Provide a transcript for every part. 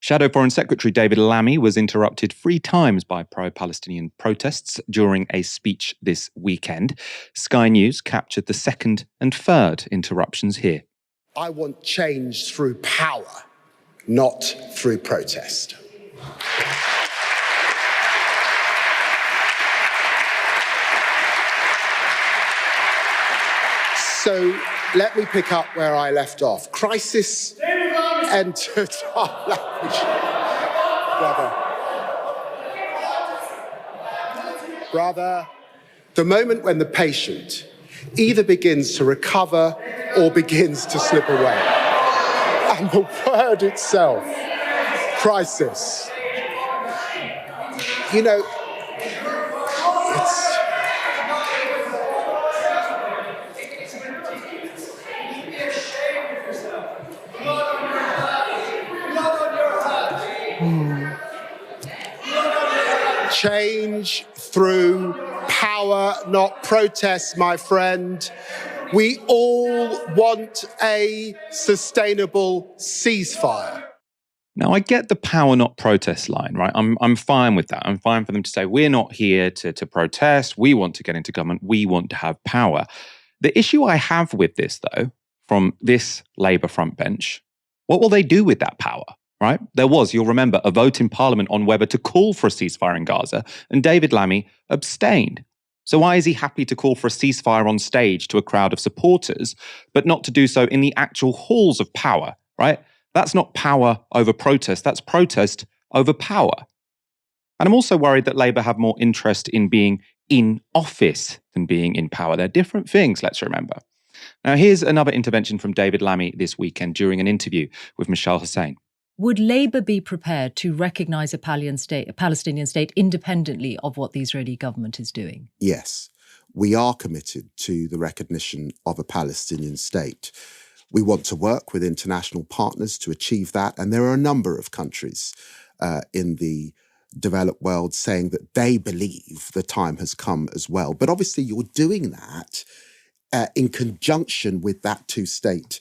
Shadow Foreign Secretary David Lammy was interrupted 3 times by pro-Palestinian protests during a speech this weekend. Sky News captured the second and third interruptions here. I want change through power, not through protest. So let me pick up where I left off. Crisis entered our language. Brother, the moment when the patient either begins to recover or begins to slip away. And the word itself, crisis. You know, it's... Change through power, not protest, my friend. We all want a sustainable ceasefire. Now, I get the power, not protest line, right? I'm fine with that. I'm fine for them to say, we're not here to protest. We want to get into government. We want to have power. The issue I have with this, though, from this Labour front bench, what will they do with that power? Right? There was, you'll remember, a vote in Parliament on whether to call for a ceasefire in Gaza, and David Lammy abstained. So why is he happy to call for a ceasefire on stage to a crowd of supporters, but not to do so in the actual halls of power, right? That's not power over protest, that's protest over power. And I'm also worried that Labour have more interest in being in office than being in power. They're different things, let's remember. Now, here's another intervention from David Lammy this weekend during an interview with Michelle Hussein. Would Labour be prepared to recognise a Palestinian state independently of what the Israeli government is doing? Yes, we are committed to the recognition of a Palestinian state. We want to work with international partners to achieve that. And there are a number of countries in the developed world saying that they believe the time has come as well. But obviously you're doing that in conjunction with that two-state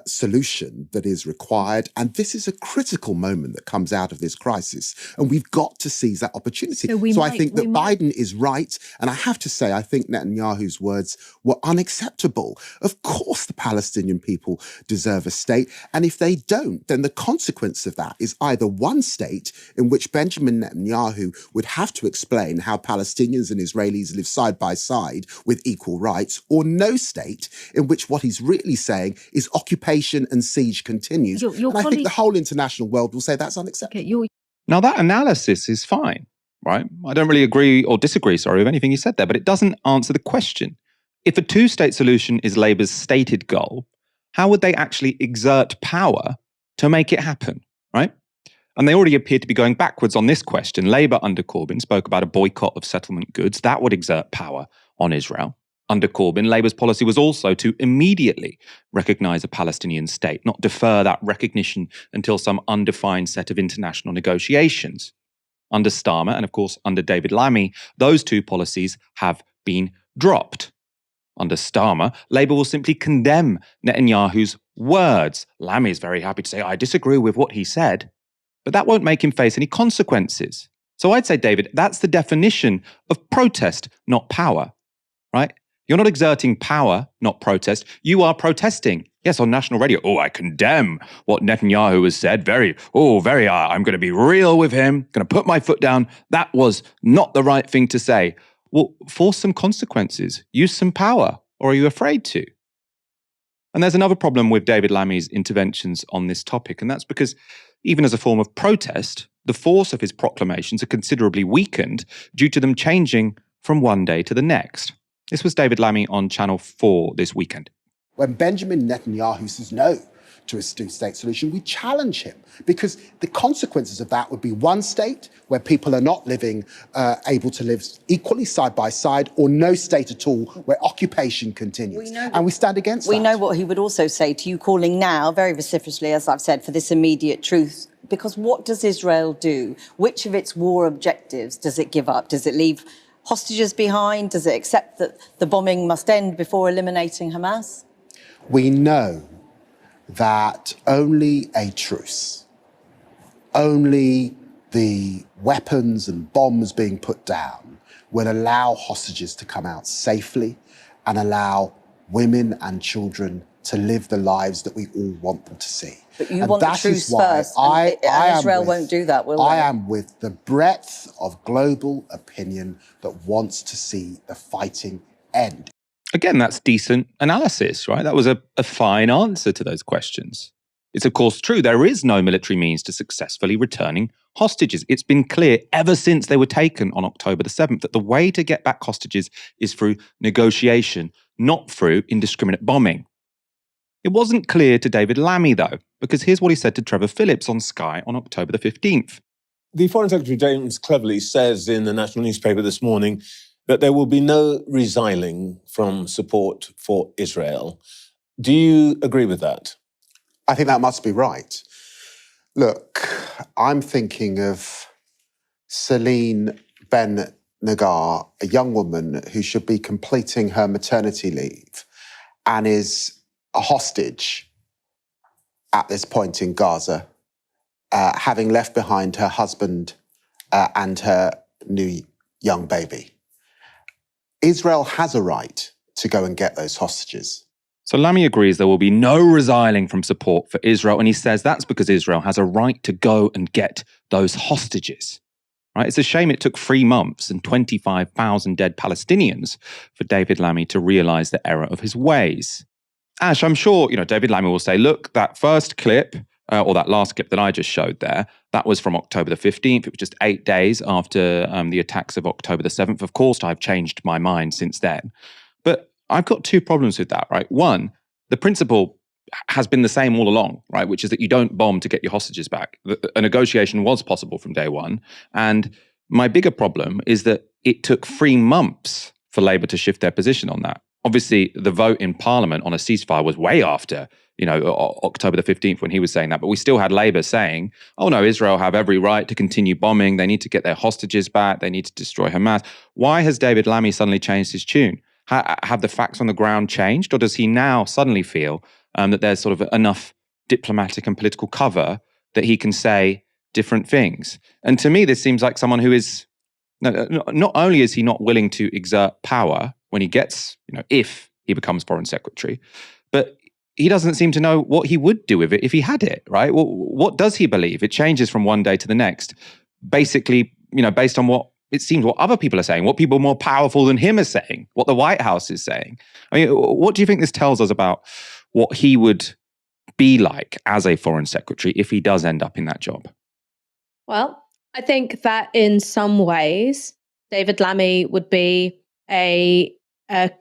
solution that is required. And this is a critical moment that comes out of this crisis. And we've got to seize that opportunity. So I think that Biden is right. And I have to say, I think Netanyahu's words were unacceptable. Of course, the Palestinian people deserve a state. And if they don't, then the consequence of that is either one state in which Benjamin Netanyahu would have to explain how Palestinians and Israelis live side by side with equal rights, or no state in which what he's really saying is occupation and siege continues. And I think the whole international world will say that's unacceptable. Now, that analysis is fine, right? I don't really agree or disagree, with anything you said there, but it doesn't answer the question. If a two-state solution is Labour's stated goal, how would they actually exert power to make it happen, right? And they already appear to be going backwards on this question. Labour under Corbyn spoke about a boycott of settlement goods. That would exert power on Israel. Under Corbyn, Labour's policy was also to immediately recognise a Palestinian state, not defer that recognition until some undefined set of international negotiations. Under Starmer, and of course under David Lammy, those two policies have been dropped. Under Starmer, Labour will simply condemn Netanyahu's words. Lammy is very happy to say, I disagree with what he said, but that won't make him face any consequences. So I'd say, David, that's the definition of protest, not power, right? You're not exerting power, not protest. You are protesting. Yes, on national radio. Oh, I condemn what Netanyahu has said. I'm going to be real with him. Going to put my foot down. That was not the right thing to say. Well, force some consequences. Use some power. Or are you afraid to? And there's another problem with David Lammy's interventions on this topic, and that's because even as a form of protest, the force of his proclamations are considerably weakened due to them changing from one day to the next. This was David Lammy on Channel 4 this weekend. When Benjamin Netanyahu says no to a two-state solution, we challenge him, because the consequences of that would be one state where people are not able to live equally side by side, or no state at all where occupation continues. And we stand against that. We know what he would also say to you, calling now, very vociferously, as I've said, for this immediate truth. Because what does Israel do? Which of its war objectives does it give up? Does it leave hostages behind? Does it accept that the bombing must end before eliminating Hamas? We know that only a truce only the weapons and bombs being put down will allow hostages to come out safely and allow women and children to live the lives that we all want them to see. But you and want the that is truce why first, and Israel won't do that, will I they? am with the breadth of global opinion that wants to see the fighting end. Again, that's decent analysis, right? That was a fine answer to those questions. It's of course true, there is no military means to successfully returning hostages. It's been clear ever since they were taken on October the 7th that the way to get back hostages is through negotiation, not through indiscriminate bombing. It wasn't clear to David Lammy, though, because here's what he said to Trevor Phillips on Sky on October the 15th. The Foreign Secretary James Cleverly says in the national newspaper this morning that there will be no resiling from support for Israel. Do you agree with that? I think that must be right. Look, I'm thinking of Celine Ben Nagar, a young woman who should be completing her maternity leave and is a hostage at this point in Gaza, having left behind her husband and her new young baby. Israel has a right to go and get those hostages. So Lammy agrees there will be no resiling from support for Israel, and he says that's because Israel has a right to go and get those hostages. Right? It's a shame it took 3 months and 25,000 dead Palestinians for David Lammy to realise the error of his ways. Ash, I'm sure David Lammy will say, look, that first clip, or that last clip that I just showed there, that was from October the 15th. It was just 8 days after the attacks of October the 7th. Of course, I've changed my mind since then. But I've got 2 problems with that, right? One, the principle has been the same all along, right? Which is that you don't bomb to get your hostages back. A negotiation was possible from day one. And my bigger problem is that it took 3 months for Labour to shift their position on that. Obviously, the vote in Parliament on a ceasefire was way after, October the 15th when he was saying that. But we still had Labour saying, oh no, Israel have every right to continue bombing. They need to get their hostages back. They need to destroy Hamas. Why has David Lammy suddenly changed his tune? Have the facts on the ground changed? Or does he now suddenly feel that there's sort of enough diplomatic and political cover that he can say different things? And to me, this seems like someone who is, not only is he not willing to exert power when he gets, if he becomes foreign secretary, but he doesn't seem to know what he would do with it if he had it, right? Well, what does he believe? It changes from one day to the next, basically, based on what it seems what other people are saying, what people more powerful than him are saying, what the White House is saying. I mean, what do you think this tells us about what he would be like as a foreign secretary if he does end up in that job? Well, I think that in some ways, David Lammy would be a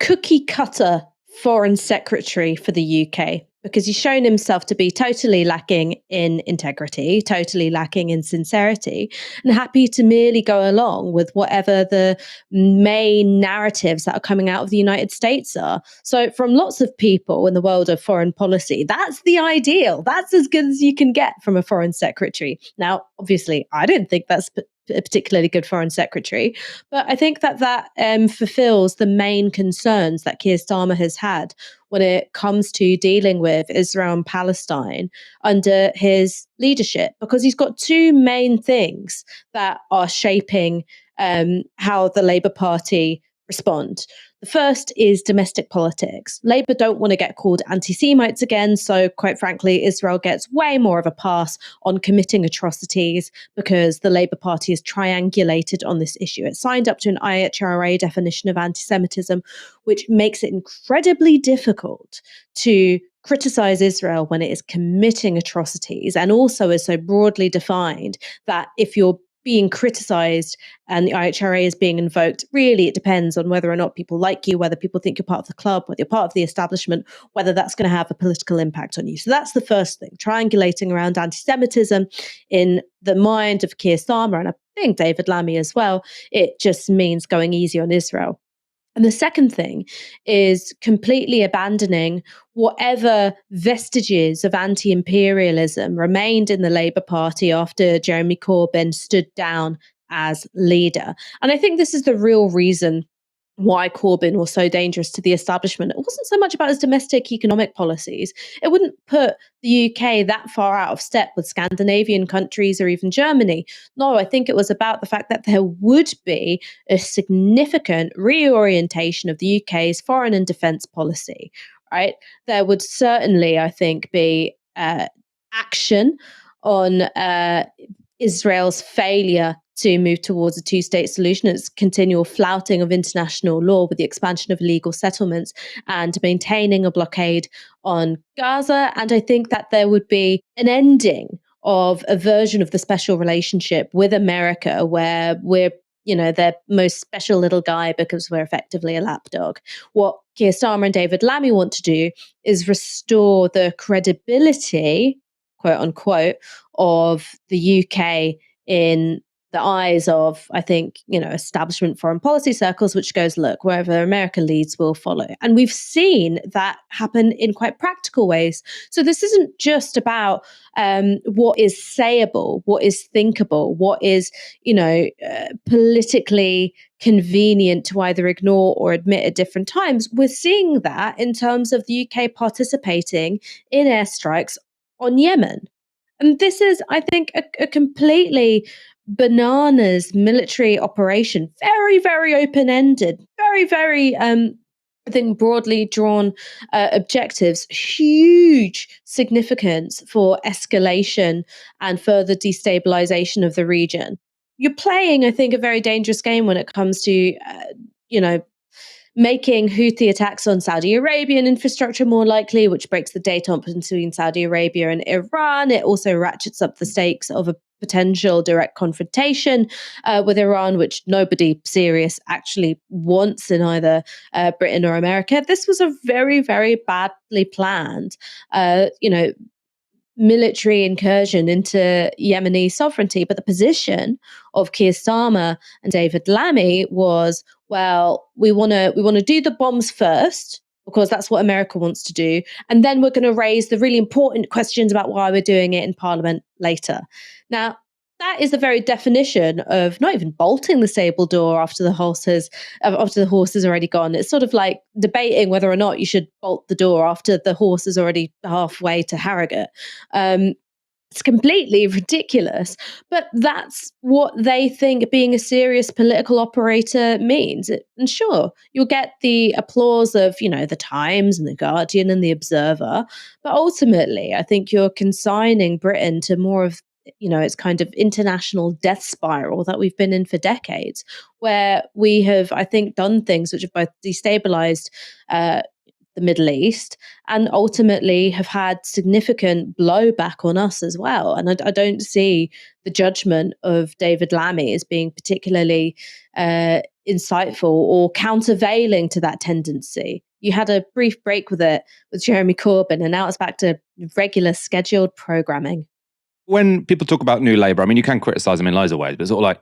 cookie cutter foreign secretary for the UK, because he's shown himself to be totally lacking in integrity, totally lacking in sincerity, and happy to merely go along with whatever the main narratives that are coming out of the United States are. So from lots of people in the world of foreign policy, that's the ideal. That's as good as you can get from a foreign secretary. Now, obviously, I don't think that's a particularly good foreign secretary, but I think that fulfills the main concerns that Keir Starmer has had when it comes to dealing with Israel and Palestine under his leadership, because he's got 2 main things that are shaping how the Labour Party respond. The first is domestic politics. Labour don't want to get called anti-Semites again, so quite frankly, Israel gets way more of a pass on committing atrocities because the Labour Party is triangulated on this issue. It signed up to an IHRA definition of anti-Semitism, which makes it incredibly difficult to criticize Israel when it is committing atrocities, and also is so broadly defined that if you're being criticized and the IHRA is being invoked, really it depends on whether or not people like you, whether people think you're part of the club, whether you're part of the establishment, whether that's going to have a political impact on you. So that's the first thing, triangulating around anti-Semitism in the mind of Keir Starmer, and I think David Lammy as well. It just means going easy on Israel. And the second thing is completely abandoning whatever vestiges of anti-imperialism remained in the Labour Party after Jeremy Corbyn stood down as leader. And I think this is the real reason why Corbyn was so dangerous to the establishment. It wasn't so much about his domestic economic policies. It wouldn't put the UK that far out of step with Scandinavian countries or even Germany. No, I think it was about the fact that there would be a significant reorientation of the UK's foreign and defence policy, right? There would certainly, I think, be action on Israel's failure to move towards a two-state solution, its continual flouting of international law with the expansion of illegal settlements and maintaining a blockade on Gaza. And I think that there would be an ending of a version of the special relationship with America where we're their most special little guy because we're effectively a lapdog. What Keir Starmer and David Lammy want to do is restore the credibility, quote unquote, of the UK in the eyes of, I think, establishment foreign policy circles, which goes, look, wherever America leads, we'll follow. And we've seen that happen in quite practical ways. So this isn't just about what is sayable, what is thinkable, what is, politically convenient to either ignore or admit at different times. We're seeing that in terms of the UK participating in airstrikes on Yemen. And this is, I think, a completely bananas military operation, very, very open-ended, very, very, I think, broadly drawn objectives, huge significance for escalation and further destabilization of the region. You're playing, I think, a very dangerous game when it comes to, making Houthi attacks on Saudi Arabian infrastructure more likely, which breaks the détente between Saudi Arabia and Iran. It also ratchets up the stakes of a potential direct confrontation with Iran, which nobody serious actually wants in either Britain or America. This was a very, very badly planned, military incursion into Yemeni sovereignty. But the position of Keir Starmer and David Lammy was, well, we want to do the bombs first because that's what America wants to do, and then we're going to raise the really important questions about why we're doing it in Parliament later. Now, that is the very definition of not even bolting the stable door after the horse is already gone. It's sort of like debating whether or not you should bolt the door after the horse is already halfway to Harrogate. It's completely ridiculous, but that's what they think being a serious political operator means. And sure, you'll get the applause of, the Times and the Guardian and the Observer, but ultimately, I think you're consigning Britain to more of it's kind of international death spiral that we've been in for decades, where we have, I think, done things which have both destabilized the Middle East and ultimately have had significant blowback on us as well. And I don't see the judgment of David Lammy as being particularly insightful or countervailing to that tendency. You had a brief break with it with Jeremy Corbyn, and now it's back to regular scheduled programming. When people talk about New Labour, I mean, you can criticise them in loads of ways, but it's sort of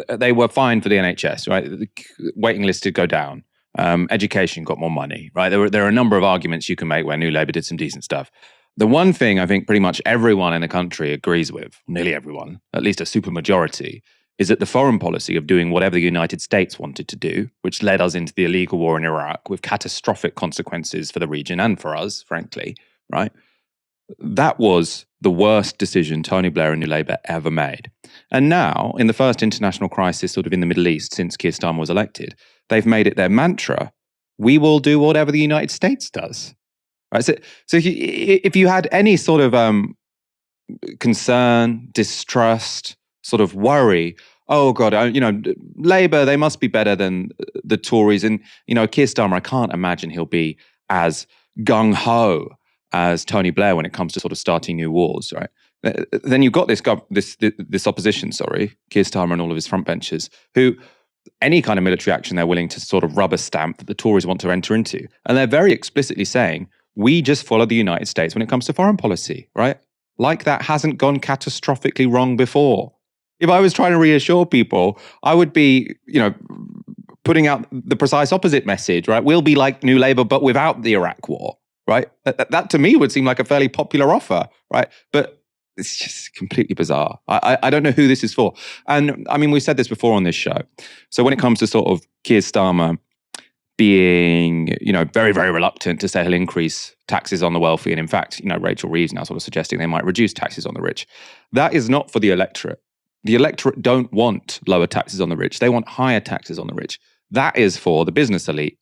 like, they were fine for the NHS, right? The waiting list did go down. Education got more money, right? There are a number of arguments you can make where New Labour did some decent stuff. The one thing I think pretty much everyone in the country agrees with, nearly everyone, at least a supermajority, is that the foreign policy of doing whatever the United States wanted to do, which led us into the illegal war in Iraq with catastrophic consequences for the region and for us, frankly, right? That was the worst decision Tony Blair and New Labour ever made. And now, in the first international crisis sort of in the Middle East since Keir Starmer was elected, they've made it their mantra, we will do whatever the United States does. Right? So if you had any sort of concern, distrust, sort of worry, oh God, Labour, they must be better than the Tories. And, Keir Starmer, I can't imagine he'll be as gung-ho as Tony Blair when it comes to sort of starting new wars, right? Then you've got this opposition, Keir Starmer and all of his frontbenchers, who any kind of military action they're willing to sort of rubber stamp that the Tories want to enter into. And they're very explicitly saying, we just follow the United States when it comes to foreign policy, right? Like that hasn't gone catastrophically wrong before. If I was trying to reassure people, I would be, putting out the precise opposite message, right? We'll be like New Labour, but without the Iraq war. Right? That to me would seem like a fairly popular offer, right? But it's just completely bizarre. I don't know who this is for. And I mean, we said this before on this show. So when it comes to sort of Keir Starmer being, very, very reluctant to say he'll increase taxes on the wealthy. And in fact, Rachel Reeves now sort of suggesting they might reduce taxes on the rich. That is not for the electorate. The electorate don't want lower taxes on the rich. They want higher taxes on the rich. That is for the business elite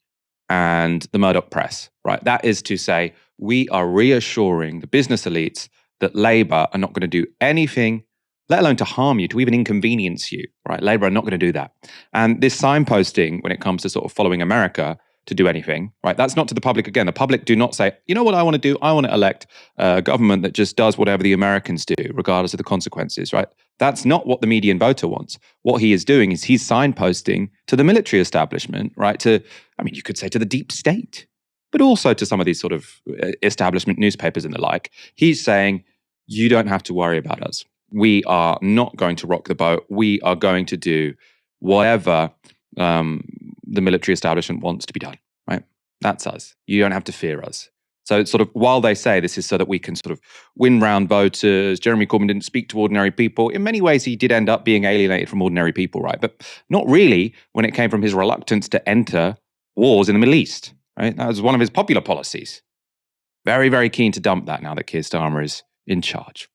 and the Murdoch press, right? That is to say, we are reassuring the business elites that Labour are not going to do anything, let alone to harm you, to even inconvenience you, right? Labour are not going to do that. And this signposting, when it comes to sort of following America to do anything, right? That's not to the public. Again, the public do not say, you know what I want to do? I want to elect a government that just does whatever the Americans do, regardless of the consequences, right? That's not what the median voter wants. What he is doing is he's signposting to the military establishment, right? You could say to the deep state, but also to some of these sort of establishment newspapers and the like. He's saying, you don't have to worry about us. We are not going to rock the boat. We are going to do whatever the military establishment wants to be done, right? That's us. You don't have to fear us. So it's sort of, while they say this is so that we can sort of win round voters, Jeremy Corbyn didn't speak to ordinary people. In many ways, he did end up being alienated from ordinary people, right? But not really when it came from his reluctance to enter wars in the Middle East, right? That was one of his popular policies. Very, very keen to dump that now that Keir Starmer is in charge.